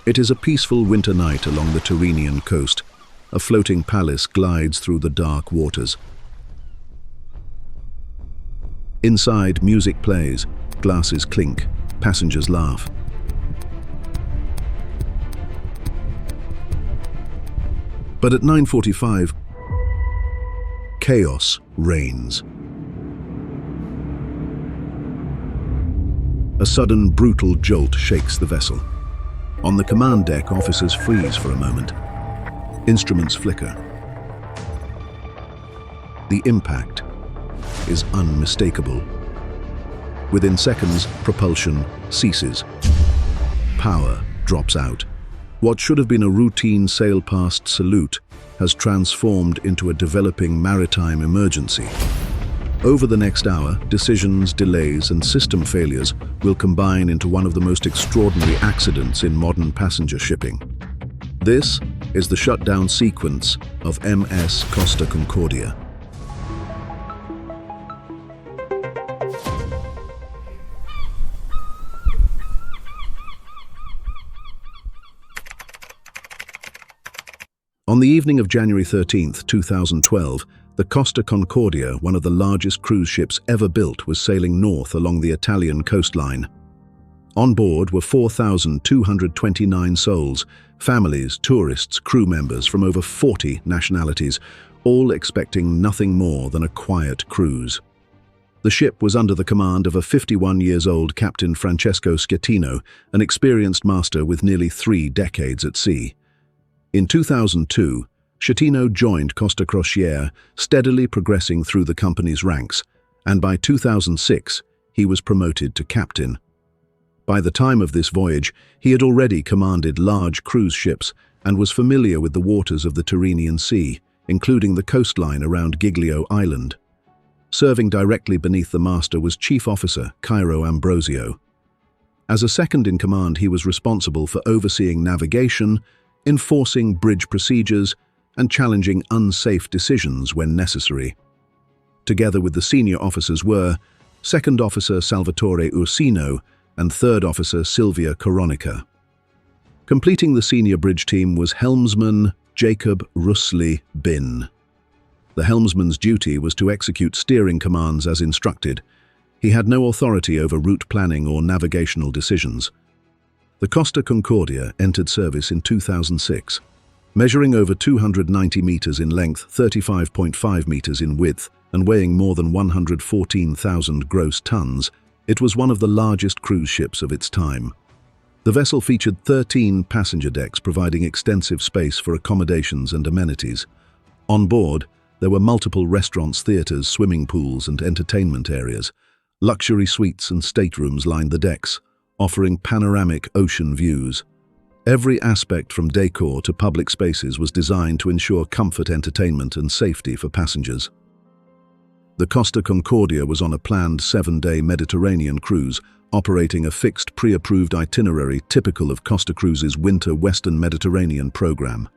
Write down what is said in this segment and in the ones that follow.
It is a peaceful winter night along the Tyrrhenian coast. A floating palace glides through the dark waters. Inside, music plays, glasses clink, passengers laugh. But at 9:45, chaos reigns. A sudden, brutal jolt shakes the vessel. On the command deck, officers freeze for a moment. Instruments flicker. The impact is unmistakable. Within seconds, propulsion ceases. Power drops out. What should have been a routine sail-past salute has transformed into a developing maritime emergency. Over the next hour, decisions, delays, and system failures will combine into one of the most extraordinary accidents in modern passenger shipping. This is the shutdown sequence of MS Costa Concordia. On the evening of January 13, 2012, the Costa Concordia, one of the largest cruise ships ever built, was sailing north along the Italian coastline. On board were 4,229 souls, families, tourists, crew members from over 40 nationalities, all expecting nothing more than a quiet cruise. The ship was under the command of a 51-year-old Captain Francesco Schettino, an experienced master with nearly 3 decades at sea. In 2002, Schettino joined Costa Concordia, steadily progressing through the company's ranks, and by 2006, he was promoted to captain. By the time of this voyage, he had already commanded large cruise ships and was familiar with the waters of the Tyrrhenian Sea, including the coastline around Giglio Island. Serving directly beneath the master was Chief Officer Cairo Ambrosio. As a second-in-command, he was responsible for overseeing navigation, enforcing bridge procedures, and challenging unsafe decisions when necessary. Together with the senior officers were Second Officer Salvatore Ursino and Third Officer Silvia Coronica. Completing the senior bridge team was helmsman Jacob Rusli Bin. The helmsman's duty was to execute steering commands as instructed. He had no authority over route planning or navigational decisions. The Costa Concordia entered service in 2006. Measuring over 290 meters in length, 35.5 meters in width, and weighing more than 114,000 gross tons, it was one of the largest cruise ships of its time. The vessel featured 13 passenger decks, providing extensive space for accommodations and amenities. On board, there were multiple restaurants, theaters, swimming pools, and entertainment areas. Luxury suites and staterooms lined the decks, offering panoramic ocean views. Every aspect from decor to public spaces was designed to ensure comfort, entertainment, and safety for passengers. The Costa Concordia was on a planned 7-day Mediterranean cruise, operating a fixed, pre-approved itinerary typical of Costa Cruises' winter Western Mediterranean program.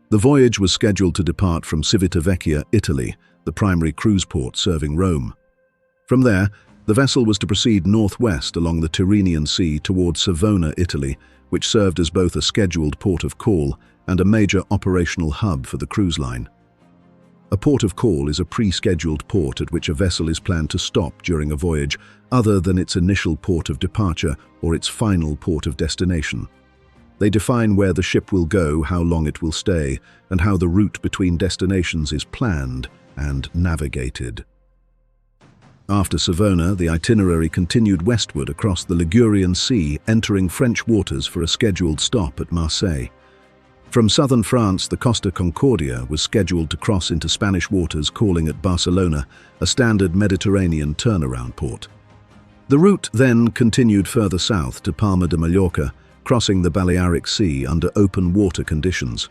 The voyage was scheduled to depart from Civitavecchia, Italy, the primary cruise port serving Rome. From there, the vessel was to proceed northwest along the Tyrrhenian Sea towards Savona, Italy, which served as both a scheduled port of call and a major operational hub for the cruise line. A port of call is a pre-scheduled port at which a vessel is planned to stop during a voyage, other than its initial port of departure or its final port of destination. They define where the ship will go, how long it will stay, and how the route between destinations is planned and navigated. After Savona, the itinerary continued westward across the Ligurian Sea, entering French waters for a scheduled stop at Marseille. From southern France, the Costa Concordia was scheduled to cross into Spanish waters, calling at Barcelona, a standard Mediterranean turnaround port. The route then continued further south to Palma de Mallorca, crossing the Balearic Sea under open water conditions.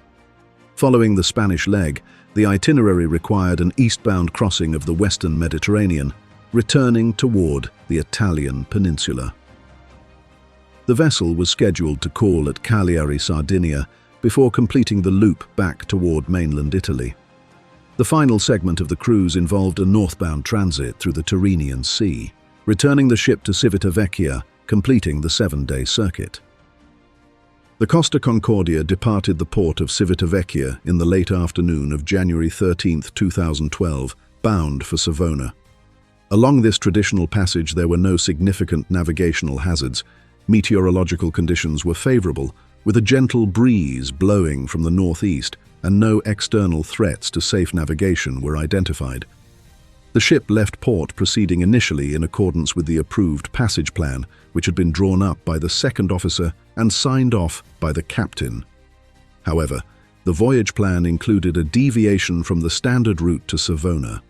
Following the Spanish leg, the itinerary required an eastbound crossing of the western Mediterranean, returning toward the Italian peninsula. The vessel was scheduled to call at Cagliari, Sardinia, before completing the loop back toward mainland Italy. The final segment of the cruise involved a northbound transit through the Tyrrhenian Sea, returning the ship to Civitavecchia, completing the 7-day circuit. The Costa Concordia departed the port of Civitavecchia in the late afternoon of January 13, 2012, bound for Savona. Along this traditional passage there were no significant navigational hazards. Meteorological conditions were favorable, with a gentle breeze blowing from the northeast, and no external threats to safe navigation were identified. The ship left port proceeding initially in accordance with the approved passage plan, which had been drawn up by the second officer and signed off by the captain. However, the voyage plan included a deviation from the standard route to Savona.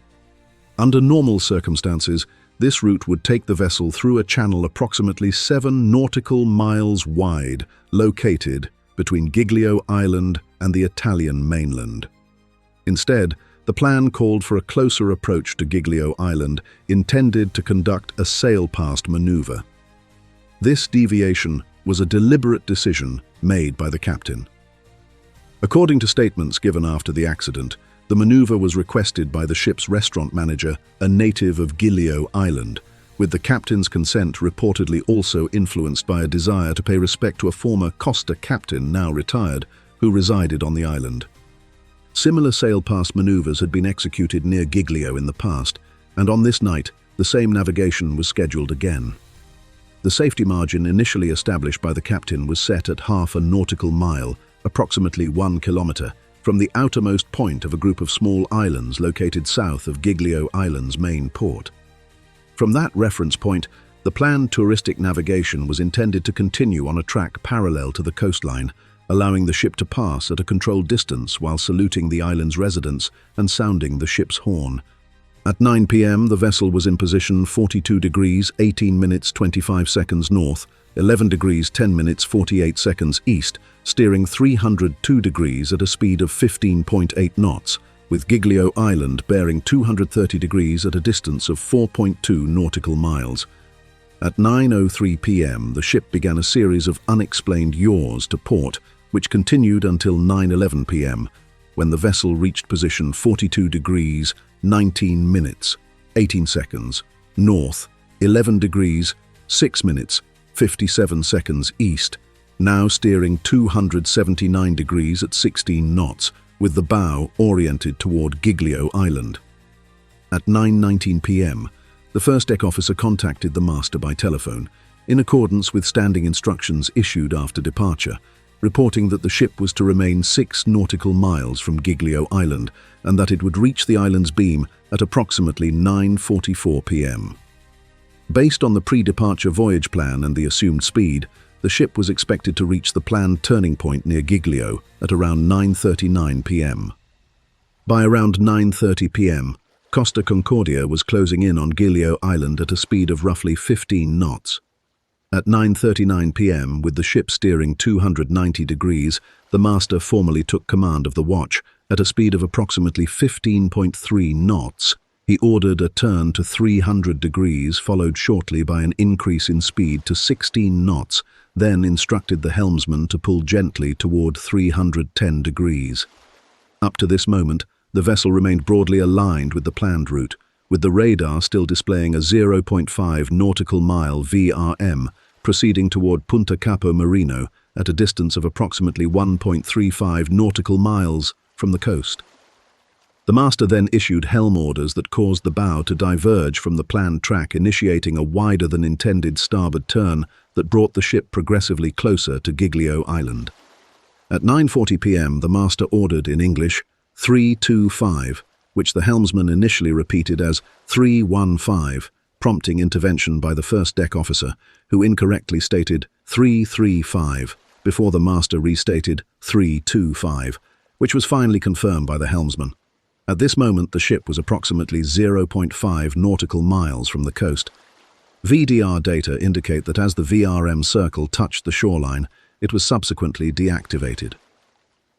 Under normal circumstances, this route would take the vessel through a channel approximately 7 nautical miles wide, located between Giglio Island and the Italian mainland. Instead, the plan called for a closer approach to Giglio Island, intended to conduct a sail-past maneuver. This deviation was a deliberate decision made by the captain. According to statements given after the accident, the maneuver was requested by the ship's restaurant manager, a native of Giglio Island, with the captain's consent reportedly also influenced by a desire to pay respect to a former Costa captain, now retired, who resided on the island. Similar sail-past maneuvers had been executed near Giglio in the past, and on this night, the same navigation was scheduled again. The safety margin initially established by the captain was set at half a nautical mile, approximately 1 kilometer, from the outermost point of a group of small islands located south of Giglio Island's main port. From that reference point, the planned touristic navigation was intended to continue on a track parallel to the coastline, allowing the ship to pass at a controlled distance while saluting the island's residents and sounding the ship's horn. At 9 p.m., the vessel was in position 42 degrees 18 minutes 25 seconds north, 11 degrees 10 minutes 48 seconds east, steering 302 degrees at a speed of 15.8 knots, with Giglio Island bearing 230 degrees at a distance of 4.2 nautical miles. At 9:03 p.m., the ship began a series of unexplained yaws to port, which continued until 9:11 p.m., when the vessel reached position 42 degrees 19 minutes 18 seconds north, 11 degrees 6 minutes 57 seconds east, now steering 279 degrees at 16 knots, with the bow oriented toward Giglio Island. At 9:19 p.m., the first deck officer contacted the master by telephone, in accordance with standing instructions issued after departure, reporting that the ship was to remain 6 nautical miles from Giglio Island and that it would reach the island's beam at approximately 9:44 p.m. Based on the pre-departure voyage plan and the assumed speed, the ship was expected to reach the planned turning point near Giglio at around 9:39 p.m. By around 9:30 p.m., Costa Concordia was closing in on Giglio Island at a speed of roughly 15 knots. At 9:39 p.m., with the ship steering 290 degrees, the master formally took command of the watch. At a speed of approximately 15.3 knots, he ordered a turn to 300 degrees, followed shortly by an increase in speed to 16 knots, then instructed the helmsman to pull gently toward 310 degrees. Up to this moment, the vessel remained broadly aligned with the planned route, with the radar still displaying a 0.5 nautical mile VRM, proceeding toward Punta Capo Marino at a distance of approximately 1.35 nautical miles from the coast. The master then issued helm orders that caused the bow to diverge from the planned track, initiating a wider-than-intended starboard turn that brought the ship progressively closer to Giglio Island. At 9:40 p.m., the master ordered in English 325, which the helmsman initially repeated as 315, prompting intervention by the first deck officer, who incorrectly stated 335 before the master restated 325, which was finally confirmed by the helmsman. At this moment, the ship was approximately 0.5 nautical miles from the coast. VDR data indicate that as the VRM circle touched the shoreline, it was subsequently deactivated.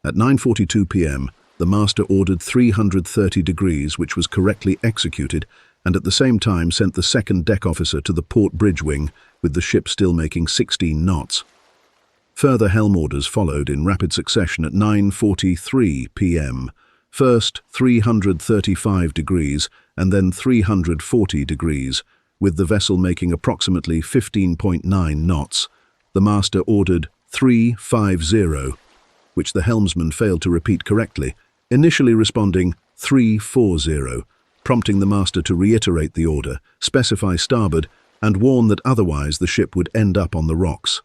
At 9:42 p.m., the master ordered 330 degrees, which was correctly executed, and at the same time sent the second deck officer to the port bridge wing, with the ship still making 16 knots. Further helm orders followed in rapid succession at 9:43 p.m., first 335 degrees and then 340 degrees, with the vessel making approximately 15.9 knots. The master ordered 350, which the helmsman failed to repeat correctly, initially responding 340, prompting the master to reiterate the order, specify starboard, and warn that otherwise the ship would end up on the rocks.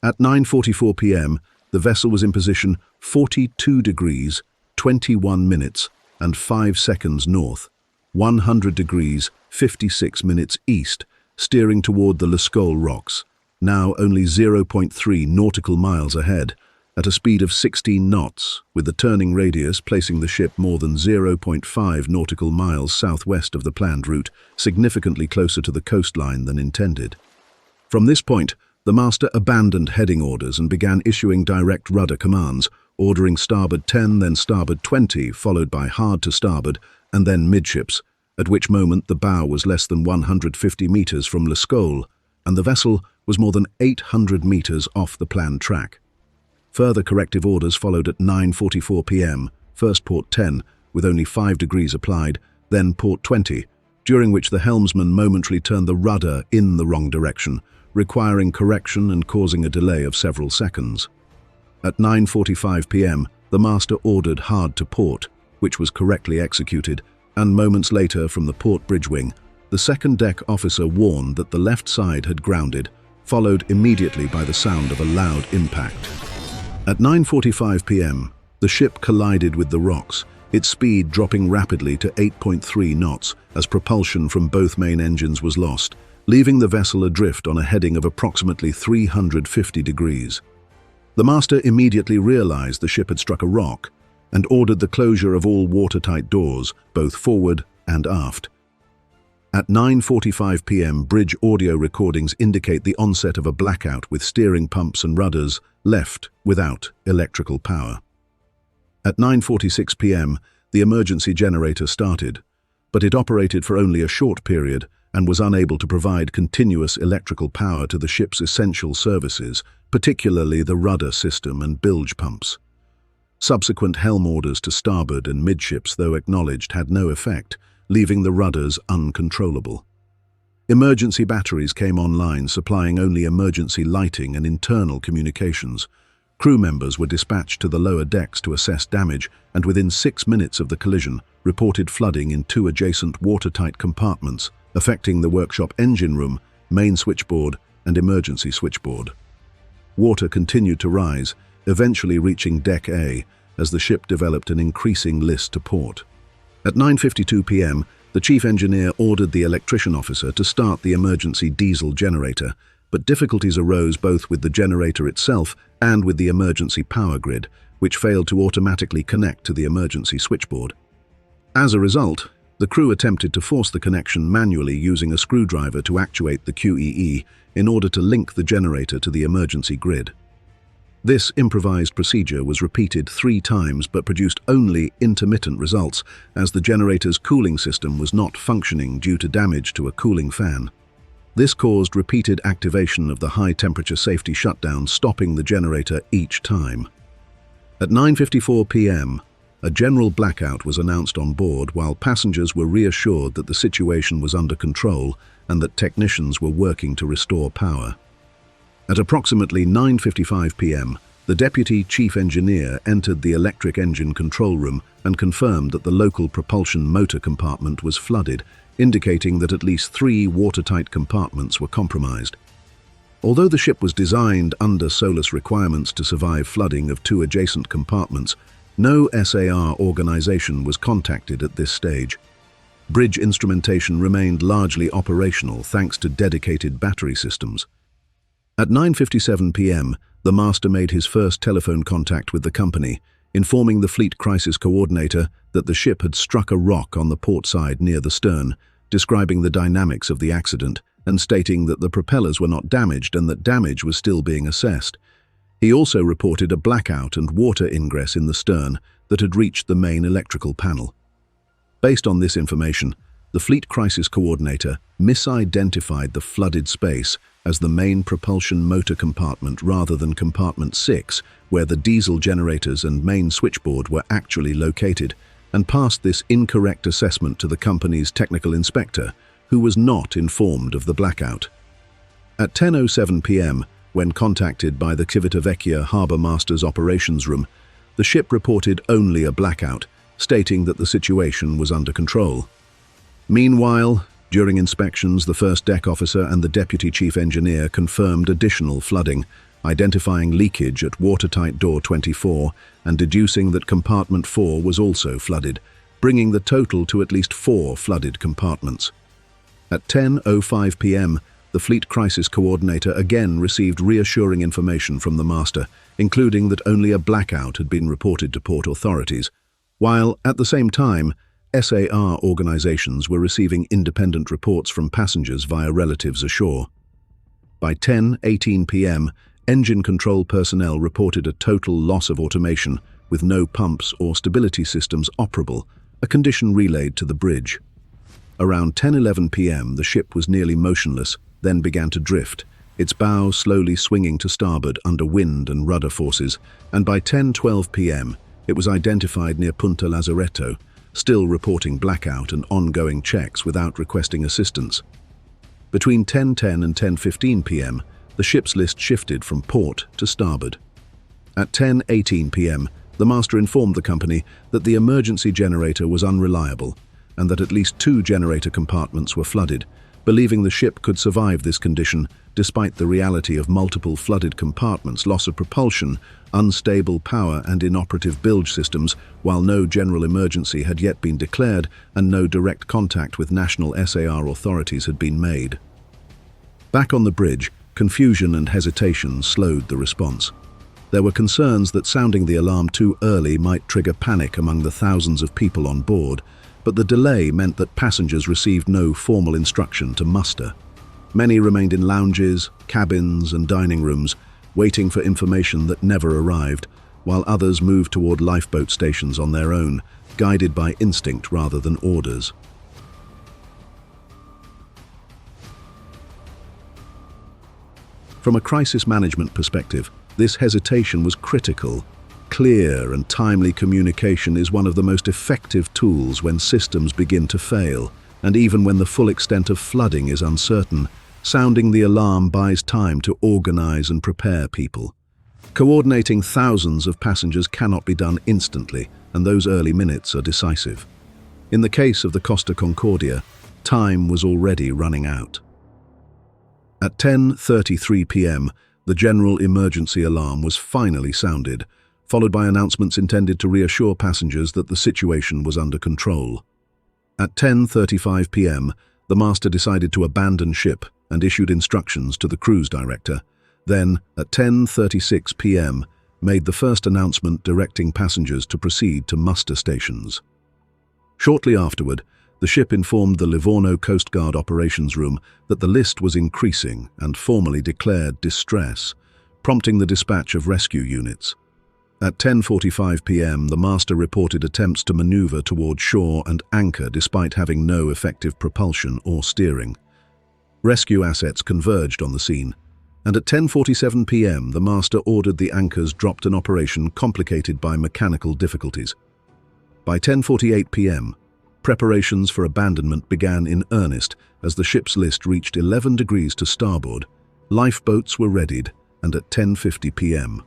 At 9:44 p.m., the vessel was in position 42 degrees, 21 minutes, and 5 seconds north, 100 degrees, 56 minutes east, steering toward the Lascaux rocks, now only 0.3 nautical miles ahead, at a speed of 16 knots, with the turning radius placing the ship more than 0.5 nautical miles southwest of the planned route, significantly closer to the coastline than intended. From this point, the master abandoned heading orders and began issuing direct rudder commands, ordering starboard 10, then starboard 20, followed by hard to starboard, and then midships, at which moment the bow was less than 150 meters from Lascaux, and the vessel was more than 800 meters off the planned track. Further corrective orders followed at 9:44 p.m., first port 10, with only 5 degrees applied, then port 20, during which the helmsman momentarily turned the rudder in the wrong direction, requiring correction and causing a delay of several seconds. At 9:45 p.m., the master ordered hard to port, which was correctly executed, and moments later from the port bridge wing, the second deck officer warned that the left side had grounded, followed immediately by the sound of a loud impact. At 9:45 p.m., the ship collided with the rocks, its speed dropping rapidly to 8.3 knots as propulsion from both main engines was lost, leaving the vessel adrift on a heading of approximately 350 degrees. The master immediately realized the ship had struck a rock and ordered the closure of all watertight doors, both forward and aft. At 9:45 p.m., bridge audio recordings indicate the onset of a blackout with steering pumps and rudders left without electrical power. At 9:46 p.m., the emergency generator started, but it operated for only a short period and was unable to provide continuous electrical power to the ship's essential services, particularly the rudder system and bilge pumps. Subsequent helm orders to starboard and midships, though acknowledged, had no effect, leaving the rudders uncontrollable. Emergency batteries came online, supplying only emergency lighting and internal communications. Crew members were dispatched to the lower decks to assess damage, and within 6 minutes of the collision, reported flooding in 2 adjacent watertight compartments, affecting the workshop engine room, main switchboard, and emergency switchboard. Water continued to rise, eventually reaching Deck A, as the ship developed an increasing list to port. At 9:52 p.m., the chief engineer ordered the electrician officer to start the emergency diesel generator, but difficulties arose both with the generator itself and with the emergency power grid, which failed to automatically connect to the emergency switchboard. As a result, the crew attempted to force the connection manually using a screwdriver to actuate the QEE in order to link the generator to the emergency grid. This improvised procedure was repeated 3 times but produced only intermittent results, as the generator's cooling system was not functioning due to damage to a cooling fan. This caused repeated activation of the high-temperature safety shutdown, stopping the generator each time. At 9:54 p.m., a general blackout was announced on board, while passengers were reassured that the situation was under control and that technicians were working to restore power. At approximately 9:55 p.m., the deputy chief engineer entered the electric engine control room and confirmed that the local propulsion motor compartment was flooded, indicating that at least 3 watertight compartments were compromised. Although the ship was designed under SOLAS requirements to survive flooding of 2 adjacent compartments, no SAR organization was contacted at this stage. Bridge instrumentation remained largely operational thanks to dedicated battery systems. At 9:57 p.m., the master made his first telephone contact with the company, informing the fleet crisis coordinator that the ship had struck a rock on the port side near the stern, describing the dynamics of the accident and stating that the propellers were not damaged and that damage was still being assessed. He also reported a blackout and water ingress in the stern that had reached the main electrical panel. Based on this information, the fleet crisis coordinator misidentified the flooded space as the main propulsion motor compartment rather than compartment 6, where the diesel generators and main switchboard were actually located, and passed this incorrect assessment to the company's technical inspector, who was not informed of the blackout. At 10:07 p.m., When contacted by the Civitavecchia Harbour Master's operations room, the ship reported only a blackout, stating that the situation was under control. Meanwhile, during inspections, the first deck officer and the deputy chief engineer confirmed additional flooding, identifying leakage at watertight door 24 and deducing that compartment 4 was also flooded, bringing the total to at least 4 flooded compartments. At 10:05 p.m., the Fleet Crisis Coordinator again received reassuring information from the master, including that only a blackout had been reported to port authorities, while, at the same time, SAR organizations were receiving independent reports from passengers via relatives ashore. By 10:18 p.m., engine control personnel reported a total loss of automation with no pumps or stability systems operable, a condition relayed to the bridge. Around 10:11 p.m., the ship was nearly motionless, then began to drift, its bow slowly swinging to starboard under wind and rudder forces, and by 10:12 p.m., it was identified near Punta Lazaretto, still reporting blackout and ongoing checks without requesting assistance. Between 10:10 and 10:15 p.m., the ship's list shifted from port to starboard. At 10:18 p.m., the master informed the company that the emergency generator was unreliable and that at least 2 generator compartments were flooded, believing the ship could survive this condition despite the reality of multiple flooded compartments, loss of propulsion, unstable power and inoperative bilge systems, while no general emergency had yet been declared and no direct contact with national SAR authorities had been made. Back on the bridge, confusion and hesitation slowed the response. There were concerns that sounding the alarm too early might trigger panic among the thousands of people on board, but the delay meant that passengers received no formal instruction to muster. Many remained in lounges, cabins and dining rooms, waiting for information that never arrived, while others moved toward lifeboat stations on their own, guided by instinct rather than orders. From a crisis management perspective, this hesitation was critical. Clear and timely communication is one of the most effective tools when systems begin to fail, and even when the full extent of flooding is uncertain, sounding the alarm buys time to organize and prepare people. Coordinating thousands of passengers cannot be done instantly, and those early minutes are decisive. In the case of the Costa Concordia, time was already running out. At 10:33 p.m., the general emergency alarm was finally sounded, followed by announcements intended to reassure passengers that the situation was under control. At 10:35 p.m., the master decided to abandon ship and issued instructions to the cruise director. Then, at 10:36 p.m., made the first announcement directing passengers to proceed to muster stations. Shortly afterward, the ship informed the Livorno Coast Guard operations room that the list was increasing and formally declared distress, prompting the dispatch of rescue units. At 10:45 p.m., the master reported attempts to maneuver toward shore and anchor despite having no effective propulsion or steering. Rescue assets converged on the scene, and at 10:47 p.m., the master ordered the anchors dropped in operation complicated by mechanical difficulties. By 10:48 p.m., preparations for abandonment began in earnest as the ship's list reached 11 degrees to starboard. Lifeboats were readied, and at 10:50 p.m.,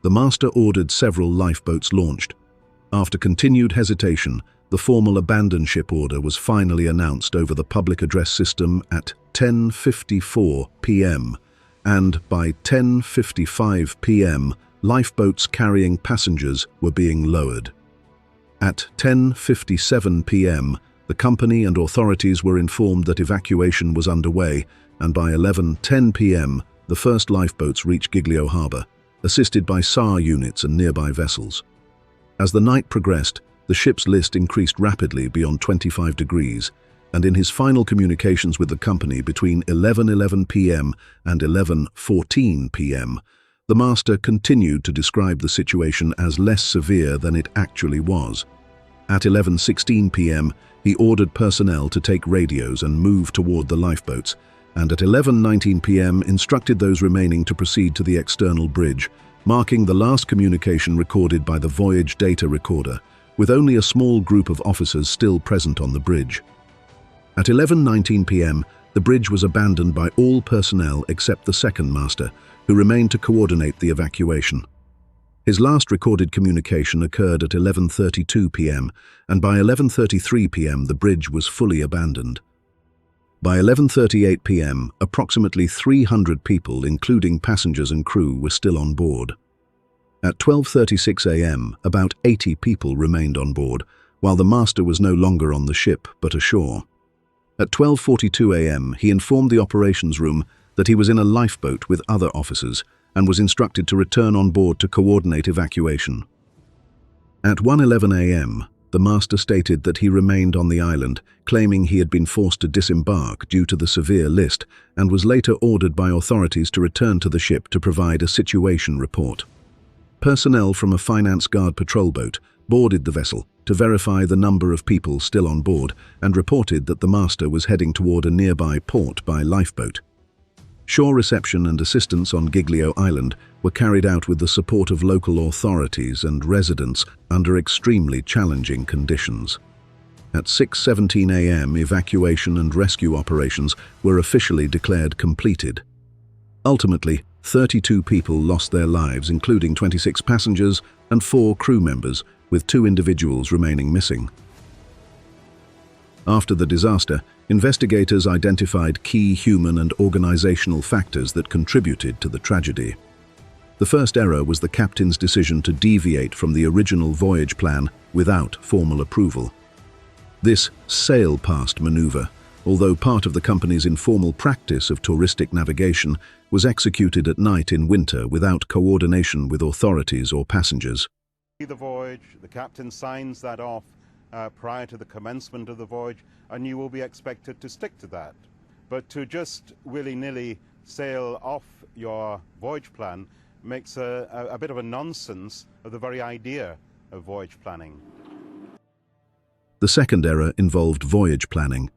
the master ordered several lifeboats launched. After continued hesitation, the formal abandon ship order was finally announced over the public address system at 10:54 p.m., and by 10:55 p.m., lifeboats carrying passengers were being lowered. At 10:57 p.m., the company and authorities were informed that evacuation was underway, and by 11:10 p.m., the first lifeboats reached Giglio Harbour, assisted by SAR units and nearby vessels. As the night progressed, the ship's list increased rapidly beyond 25 degrees, and in his final communications with the company between 11:11 p.m. and 11:14 p.m., the master continued to describe the situation as less severe than it actually was. At 11:16 p.m., he ordered personnel to take radios and move toward the lifeboats, and at 11:19 p.m. instructed those remaining to proceed to the external bridge, marking the last communication recorded by the voyage data recorder, with only a small group of officers still present on the bridge. At 11:19 p.m., The bridge was abandoned by all personnel except the second master, who remained to coordinate the evacuation. His last recorded communication occurred at 11:32 p.m., and by 11:33 p.m. the bridge was fully abandoned. By 11:38 p.m., approximately 300 people, including passengers and crew, were still on board. At 12:36 a.m., about 80 people remained on board, while the master was no longer on the ship but ashore. At 12:42 a.m., he informed the operations room that he was in a lifeboat with other officers and was instructed to return on board to coordinate evacuation. At 1:11 a.m., the master stated that he remained on the island, claiming he had been forced to disembark due to the severe list, and was later ordered by authorities to return to the ship to provide a situation report. Personnel from a finance guard patrol boat boarded the vessel to verify the number of people still on board and reported that the master was heading toward a nearby port by lifeboat. Shore reception and assistance on Giglio Island were carried out with the support of local authorities and residents under extremely challenging conditions. At 6:17 a.m., evacuation and rescue operations were officially declared completed. Ultimately, 32 people lost their lives, including 26 passengers and 4 crew members, with 2 individuals remaining missing. After the disaster, investigators identified key human and organizational factors that contributed to the tragedy. The first error was the captain's decision to deviate from the original voyage plan without formal approval. This sail-past maneuver, although part of the company's informal practice of touristic navigation, was executed at night in winter without coordination with authorities or passengers. The voyage, the captain signs that off prior to the commencement of the voyage, and you will be expected to stick to that. But to just willy-nilly sail off your voyage plan makes a bit of a nonsense of the very idea of voyage planning. The second error involved voyage planning.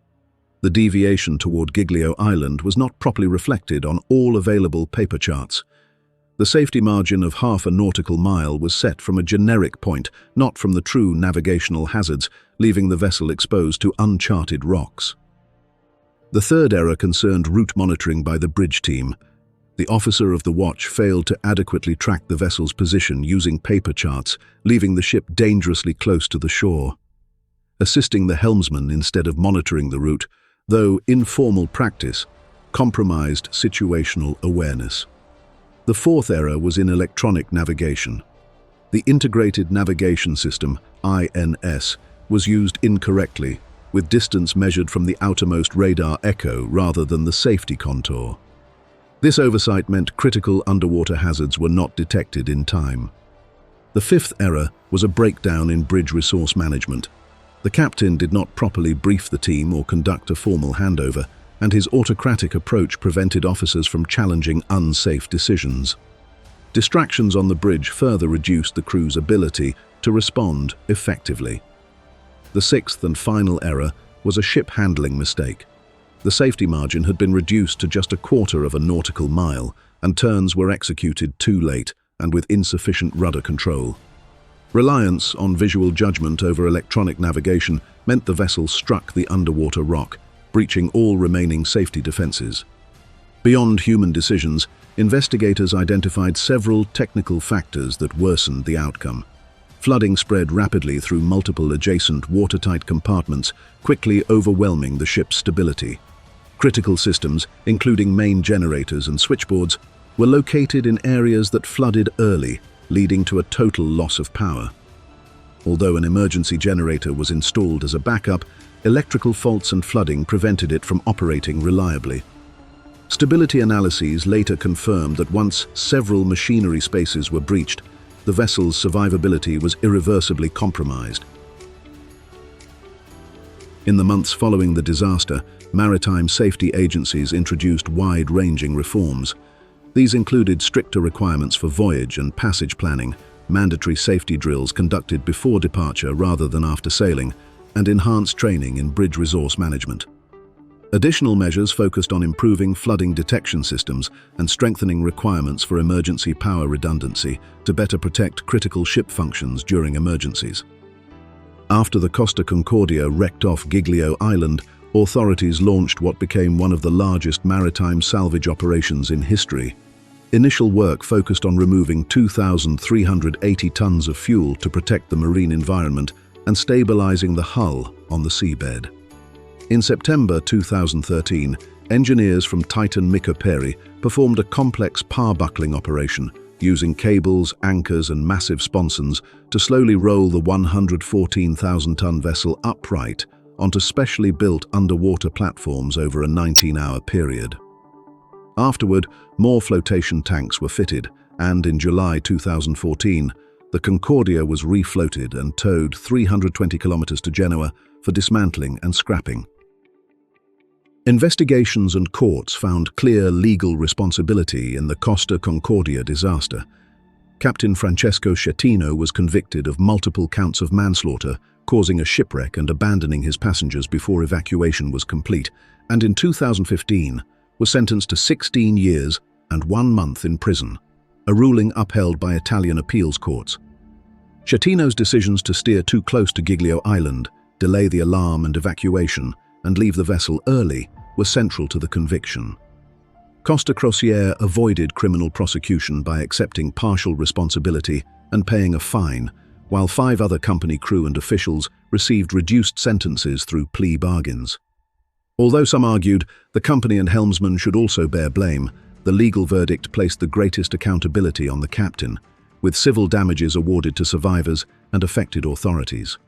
The deviation toward Giglio Island was not properly reflected on all available paper charts. The safety margin of half a nautical mile was set from a generic point, not from the true navigational hazards, leaving the vessel exposed to uncharted rocks. The third error concerned route monitoring by the bridge team. The officer of the watch failed to adequately track the vessel's position using paper charts, leaving the ship dangerously close to the shore. Assisting the helmsman instead of monitoring the route, though informal practice, compromised situational awareness. The fourth error was in electronic navigation. The Integrated Navigation System, INS, was used incorrectly, with distance measured from the outermost radar echo rather than the safety contour. This oversight meant critical underwater hazards were not detected in time. The fifth error was a breakdown in bridge resource management. The captain did not properly brief the team or conduct a formal handover, and his autocratic approach prevented officers from challenging unsafe decisions. Distractions on the bridge further reduced the crew's ability to respond effectively. The sixth and final error was a ship handling mistake. The safety margin had been reduced to just a quarter of a nautical mile, and turns were executed too late and with insufficient rudder control. Reliance on visual judgment over electronic navigation meant the vessel struck the underwater rock, breaching all remaining safety defenses. Beyond human decisions, investigators identified several technical factors that worsened the outcome. Flooding spread rapidly through multiple adjacent watertight compartments, quickly overwhelming the ship's stability. Critical systems, including main generators and switchboards, were located in areas that flooded early, leading to a total loss of power. Although an emergency generator was installed as a backup, electrical faults and flooding prevented it from operating reliably. Stability analyses later confirmed that once several machinery spaces were breached, the vessel's survivability was irreversibly compromised. In the months following the disaster, maritime safety agencies introduced wide-ranging reforms. These included stricter requirements for voyage and passage planning, mandatory safety drills conducted before departure rather than after sailing, and enhanced training in bridge resource management. Additional measures focused on improving flooding detection systems and strengthening requirements for emergency power redundancy to better protect critical ship functions during emergencies. After the Costa Concordia wrecked off Giglio Island, authorities launched what became one of the largest maritime salvage operations in history. Initial work focused on removing 2,380 tons of fuel to protect the marine environment and stabilizing the hull on the seabed. In September 2013, engineers from Titan Perry performed a complex power-buckling operation using cables, anchors and massive sponsons to slowly roll the 114,000-ton vessel upright onto specially built underwater platforms over a 19-hour period. Afterward, more flotation tanks were fitted, and in July 2014, the Concordia was refloated and towed 320 kilometers to Genoa for dismantling and scrapping. Investigations and courts found clear legal responsibility in the Costa Concordia disaster. Captain Francesco Schettino was convicted of multiple counts of manslaughter, causing a shipwreck and abandoning his passengers before evacuation was complete, and in 2015 was sentenced to 16 years and 1 month in prison, a ruling upheld by Italian appeals courts. Schettino's decisions to steer too close to Giglio Island, delay the alarm and evacuation, and leave the vessel early were central to the conviction. Costa Crociere avoided criminal prosecution by accepting partial responsibility and paying a fine, while 5 other company crew and officials received reduced sentences through plea bargains. Although some argued the company and helmsman should also bear blame, the legal verdict placed the greatest accountability on the captain, with civil damages awarded to survivors and affected authorities.